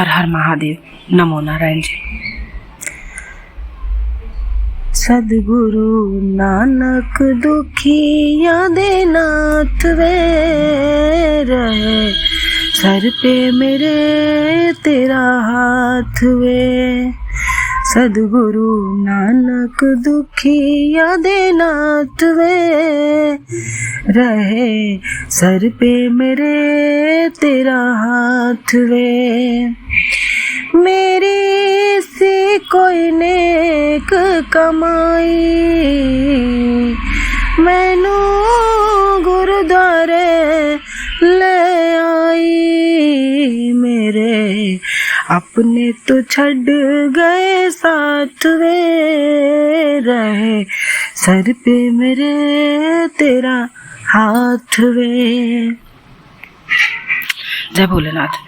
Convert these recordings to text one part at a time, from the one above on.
हर हर महादेव। नमो नारायण जी। सदगुरु नानक दुखिया दे नाथ वे, रहे सर पे मेरे तेरा हाथ वे। सदगुरु नानक दुखिया दे नाथ वे, रहे सर पे मेरे तेरा हाथ वे। मेरी सी कोई नेक कमाई, मैनू गुरुद्वारे ले आई। मेरे अपने तो छड़ गए साथ वे, रहे सर पे मेरे तेरा हाथ वे। जय भोलेनाथ।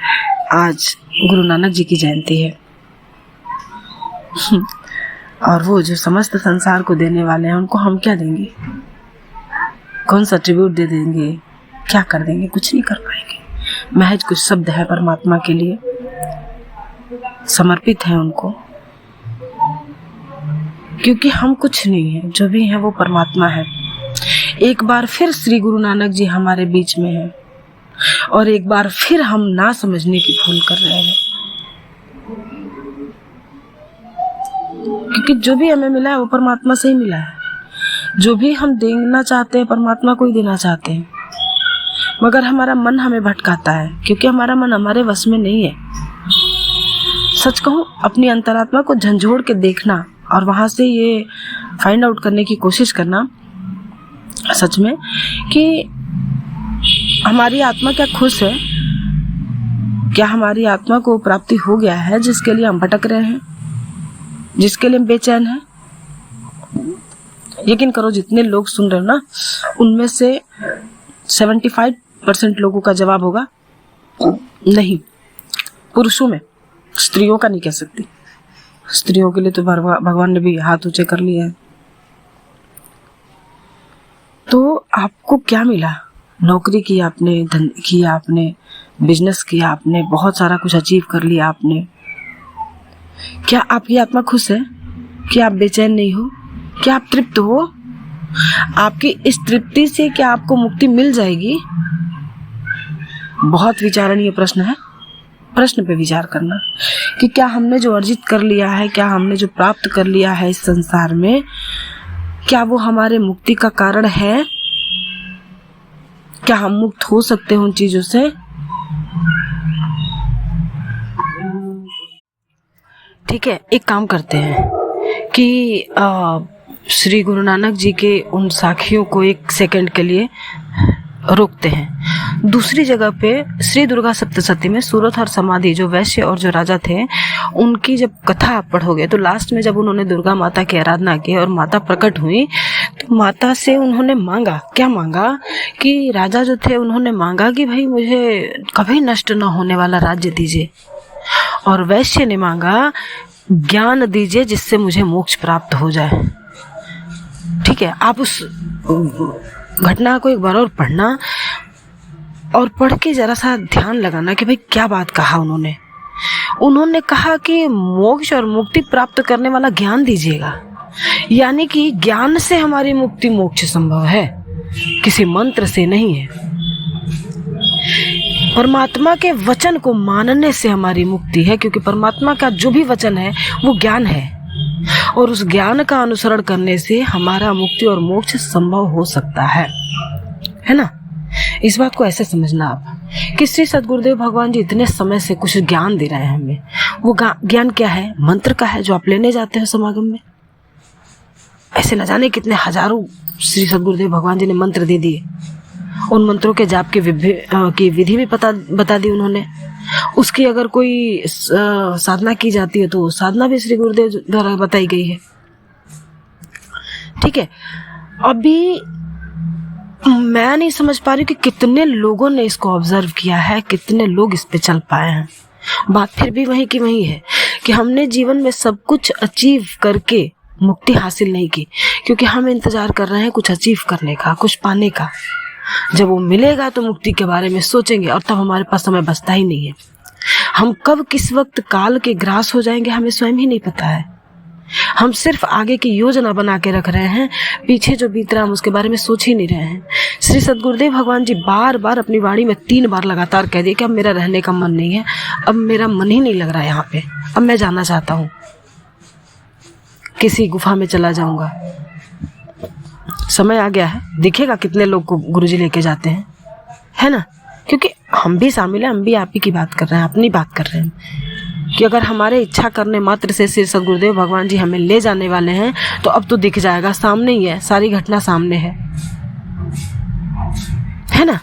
आज गुरु नानक जी की जयंती है और वो जो समस्त संसार को देने वाले हैं, उनको हम क्या देंगे? कौन सा ट्रिब्यूट दे देंगे? क्या कर देंगे? कुछ नहीं कर पाएंगे। महज कुछ शब्द है परमात्मा के लिए, समर्पित है उनको, क्योंकि हम कुछ नहीं है, जो भी है वो परमात्मा है। एक बार फिर श्री गुरु नानक जी हमारे बीच में है और एक बार फिर हम ना समझने की भूल कर रहे हैं, क्योंकि जो भी हमें मिला है वो परमात्मा से ही मिला है। जो भी हम देना चाहते हैं परमात्मा को ही देना चाहते हैं, मगर हमारा मन हमें भटकाता है, क्योंकि हमारा मन हमारे वश में नहीं है। सच कहूँ, अपनी अंतरात्मा को झंझोड़ के देखना और वहां से ये फाइंड आउट करने की कोशिश करना सच में कि हमारी आत्मा क्या खुश है, क्या हमारी आत्मा को प्राप्ति हो गया है जिसके लिए हम भटक रहे हैं, जिसके लिए हम बेचैन हैं। यकीन करो, जितने लोग सुन रहे हो ना, उनमें से 75% लोगों का जवाब होगा नहीं। पुरुषों में, स्त्रियों का नहीं कह सकती। स्त्रियों के लिए तो भगवान ने भी हाथ ऊंचे कर लिए हैं। तो आपको क्या मिला? नौकरी की आपने, धंधा किया आपने, बिजनेस किया आपने, बहुत सारा कुछ अचीव कर लिया आपने। क्या आपकी आत्मा खुश है? क्या आप बेचैन नहीं हो? क्या आप तृप्त हो? आपकी इस तृप्ति से क्या आपको मुक्ति मिल जाएगी? बहुत विचारणीय प्रश्न है। प्रश्न पे विचार करना कि क्या हमने जो अर्जित कर लिया है, क्या हमने जो प्राप्त कर लिया है इस संसार में, क्या वो हमारे मुक्ति का कारण है? क्या हम मुक्त हो सकते हैं उन चीजों से? ठीक है, एक काम करते हैं कि श्री गुरु नानक जी के उन साखियों को एक सेकंड के लिए रोकते हैं। दूसरी जगह पे श्री दुर्गा सप्तशती में सूरत और समाधि, जो वैश्य और जो राजा थे, उनकी जब कथा आप पढ़ोगे तो लास्ट में जब उन्होंने दुर्गा माता की आराधना की और माता प्रकट हुई, तो माता से उन्होंने मांगा, क्या मांगा कि राजा जो थे उन्होंने मांगा कि भाई मुझे कभी नष्ट न होने वाला राज्य दीजिए, और वैश्य ने मांगा ज्ञान दीजिए जिससे मुझे मोक्ष प्राप्त हो जाए। ठीक है, आप उस घटना को एक बार और पढ़ना और पढ़ के जरा सा ध्यान लगाना कि भाई क्या बात कहा उन्होंने। उन्होंने कहा कि मोक्ष और मुक्ति प्राप्त करने वाला ज्ञान दीजिएगा, यानी कि ज्ञान से हमारी मुक्ति मोक्ष संभव है, किसी मंत्र से नहीं है। परमात्मा के वचन को मानने से हमारी मुक्ति है, क्योंकि परमात्मा का जो भी वचन है वो ज्ञान है, और उस ज्ञान का अनुसरण करने से हमारा मुक्ति और मोक्ष संभव हो सकता है ना। इस बात को ऐसे समझना आप कि श्री सद्गुरुदेव भगवान जी इतने समय से कुछ ज्ञान दे रहे हैं हमें। वो ज्ञान क्या है? मंत्र का है, जो आप लेने जाते हो समागम में। ऐसे न जाने कितने हजारों श्री सद्गुरुदेव भगवान जी ने मंत्र दे दिए। उन मंत्रों के जाप की विधि भी बता दी उन्होंने। उसकी अगर कोई साधना की जाती है तो साधना भी श्री गुरुदेव द्वारा बताई गई है। ठीक है, अभी मैं नहीं समझ पा रही कि कितने लोगों ने इसको ऑब्जर्व किया है, कितने लोग इस पे चल पाए हैं। बात फिर भी वही की वही है कि हमने जीवन में सब कुछ अचीव करके मुक्ति हासिल नहीं की, क्योंकि हम इंतजार कर रहे हैं कुछ अचीव करने का, कुछ पाने का। जब वो मिलेगा तो मुक्ति के बारे में सोचेंगे, और तब हमारे पास समय बचता ही नहीं है। हम कब किस वक्त काल के ग्रास हो जाएंगे हमें स्वयं ही नहीं पता है। हम सिर्फ आगे की योजना बना के रख रहे हैं, पीछे जो बीत रहा हम उसके बारे में सोच ही नहीं रहे हैं। श्री सद्गुरुदेव भगवान जी बार बार अपनी वाणी में 3 बार लगातार कह दिए कि अब मेरा रहने का मन नहीं है, अब मेरा मन ही नहीं लग रहा है यहाँ पे, अब मैं जाना चाहता हूँ, किसी गुफा में चला जाऊंगा। समय आ गया है, दिखेगा कितने लोग को गुरुजी लेके जाते हैं, है ना। क्योंकि हम भी शामिल हैं, हम भी आप ही की बात कर रहे हैं, अपनी बात कर रहे हैं कि अगर हमारे इच्छा करने मात्र से श्री सद्गुरुदेव भगवान जी हमें ले जाने वाले हैं तो अब तो दिख जाएगा, सामने ही है, सारी घटना सामने है ना।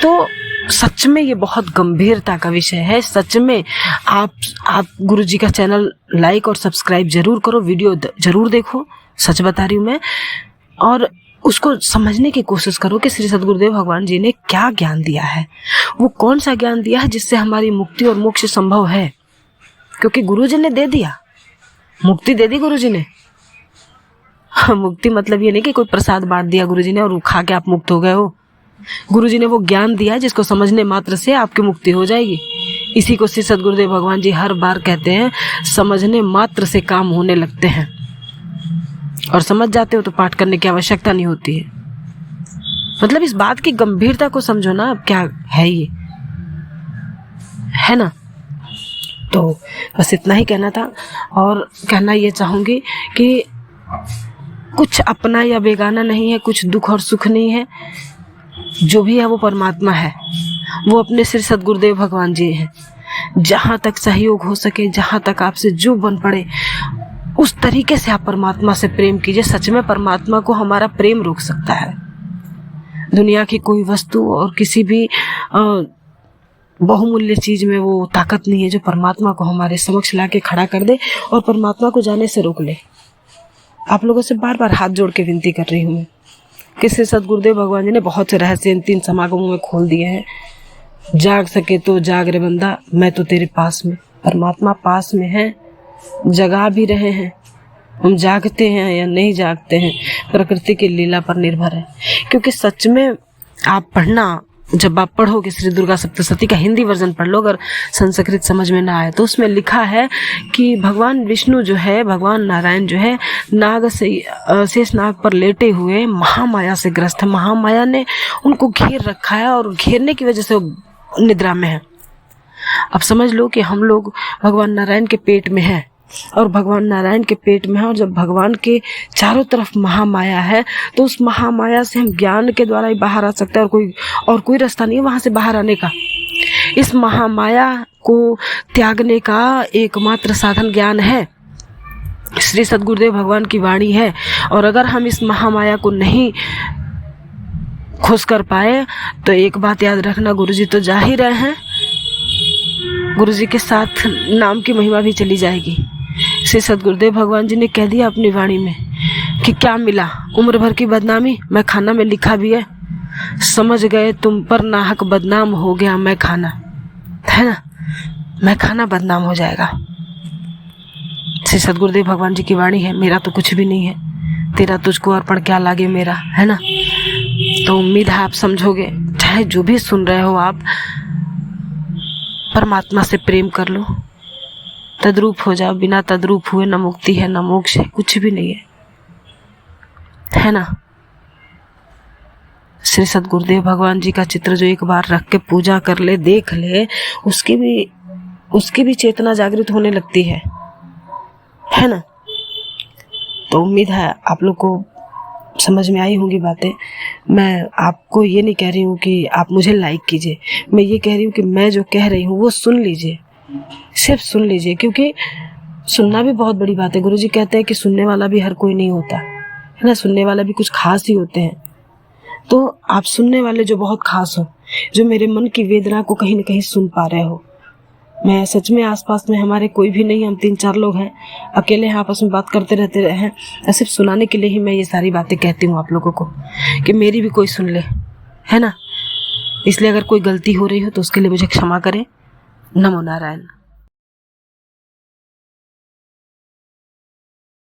तो सच में ये बहुत गंभीरता का विषय है। सच में आप गुरुजी का चैनल लाइक और सब्सक्राइब जरूर करो, वीडियो जरूर देखो, सच बता रही हूँ मैं, और उसको समझने की कोशिश करो कि श्री सद्गुरुदेव भगवान जी ने क्या ज्ञान दिया है, वो कौन सा ज्ञान दिया है जिससे हमारी मुक्ति और मोक्ष संभव है। क्योंकि गुरुजी ने दे दिया, मुक्ति दे दी गुरुजी ने। मुक्ति मतलब ये नहीं कि कोई प्रसाद बांट दिया गुरुजी ने और खा के आप मुक्त हो गए हो। गुरुजी ने वो ज्ञान दिया जिसको समझने मात्र से आपकी मुक्ति हो जाएगी। इसी को श्री सद्गुरुदेव भगवान जी हर बार कहते हैं, समझने मात्र से काम होने लगते हैं, और समझ जाते हो तो पाठ करने की आवश्यकता नहीं होती है। मतलब इस बात की गंभीरता को समझो ना, अब क्या है ये, है ना। तो बस इतना ही कहना था, और कहना ये चाहूँगी कि कुछ अपना या बेगाना नहीं है, कुछ दुख और सुख नहीं है, जो भी है वो परमात्मा है, वो अपने श्री सद्गुरुदेव भगवान जी हैं। जहाँ तक सहयोग हो सके, जहाँ तक आपसे जो बन पड़े, उस तरीके से आप परमात्मा से प्रेम कीजिए। सच में परमात्मा को हमारा प्रेम रोक सकता है। दुनिया की कोई वस्तु और किसी भी बहुमूल्य चीज में वो ताकत नहीं है जो परमात्मा को हमारे समक्ष लाके खड़ा कर दे और परमात्मा को जाने से रोक ले। आप लोगों से बार बार हाथ जोड़ के विनती कर रही हूँ मैं कि श्री सद्गुरुदेव भगवान जी ने बहुत से रहस्य इन 3 समागमों में खोल दिए हैं। जाग सके तो जाग रे बंदा, मैं तो तेरे पास में। परमात्मा पास में है, जगा भी रहे हैं। हम जागते हैं या नहीं जागते हैं, प्रकृति की लीला पर निर्भर है। क्योंकि सच में आप पढ़ना, जब आप पढ़ोगे श्री दुर्गा सप्तशती का हिंदी वर्जन पढ़ लो, अगर संस्कृत समझ में ना आए तो उसमें लिखा है कि भगवान विष्णु जो है, भगवान नारायण जो है, नाग से शेष नाग पर लेटे हुए महामाया से ग्रस्त है। महामाया ने उनको घेर रखा है और घेरने की वजह से वो निद्रा में है। अब समझ लो कि हम लोग भगवान नारायण के पेट में हैं और भगवान नारायण के पेट में है, और जब भगवान के चारों तरफ महामाया है तो उस महामाया से हम ज्ञान के द्वारा ही बाहर आ सकते हैं, और कोई रास्ता नहीं है वहां से बाहर आने का। इस महामाया को त्यागने का एकमात्र साधन ज्ञान है, श्री सद्गुरुदेव भगवान की वाणी है। और अगर हम इस महामाया को नहीं खोज कर पाए तो एक बात याद रखना, गुरुजी तो जा ही रहे हैं, गुरुजी के साथ नाम की महिमा भी चली जाएगी। श्री सद्गुरुदेव भगवान जी ने कह दिया अपनी वाणी में कि क्या मिला, उम्र भर की बदनामी। मैं खाना में लिखा भी है, समझ गए तुम पर नाहक बदनाम हो गया मैं खाना, है ना। मैं खाना बदनाम हो जाएगा। श्री सद्गुरुदेव भगवान जी की वाणी है, मेरा तो कुछ भी नहीं है, तेरा तुझको अर्पण क्या लागे मेरा, है ना। तो उम्मीद है आप समझोगे। चाहे जो भी सुन रहे हो आप, परमात्मा से प्रेम कर लो, तद्रूप हो जाओ। बिना तद्रूप हुए न मुक्ति है न मोक्ष है, कुछ भी नहीं है ना। श्री सद्गुरुदेव भगवान जी का चित्र जो एक बार रख के पूजा कर ले, देख ले, उसकी भी चेतना जागृत होने लगती है ना। तो उम्मीद है आप लोग को समझ में आई होंगी बातें। मैं आपको ये नहीं कह रही हूँ कि आप मुझे लाइक कीजिए, मैं ये कह रही हूँ कि मैं जो कह रही हूँ वो सुन लीजिए, सिर्फ सुन लीजिए, क्योंकि सुनना भी बहुत बड़ी बात है। गुरुजी कहते हैं कि सुनने वाला भी हर कोई नहीं होता, है ना। सुनने वाला भी कुछ खास ही होते हैं। तो आप सुनने वाले जो बहुत खास हो, जो मेरे मन की वेदना को कहीं न कहीं सुन पा रहे हो। मैं सच में आसपास में हमारे कोई भी नहीं, हम 3-4 लोग हैं, अकेले हैं, आपस में बात करते रहते हैं। सिर्फ सुनाने के लिए ही मैं ये सारी बातें कहती हूँ आप लोगों को, कि मेरी भी कोई सुन ले, है ना। इसलिए अगर कोई गलती हो रही हो तो उसके लिए मुझे क्षमा करें। नमो नारायण।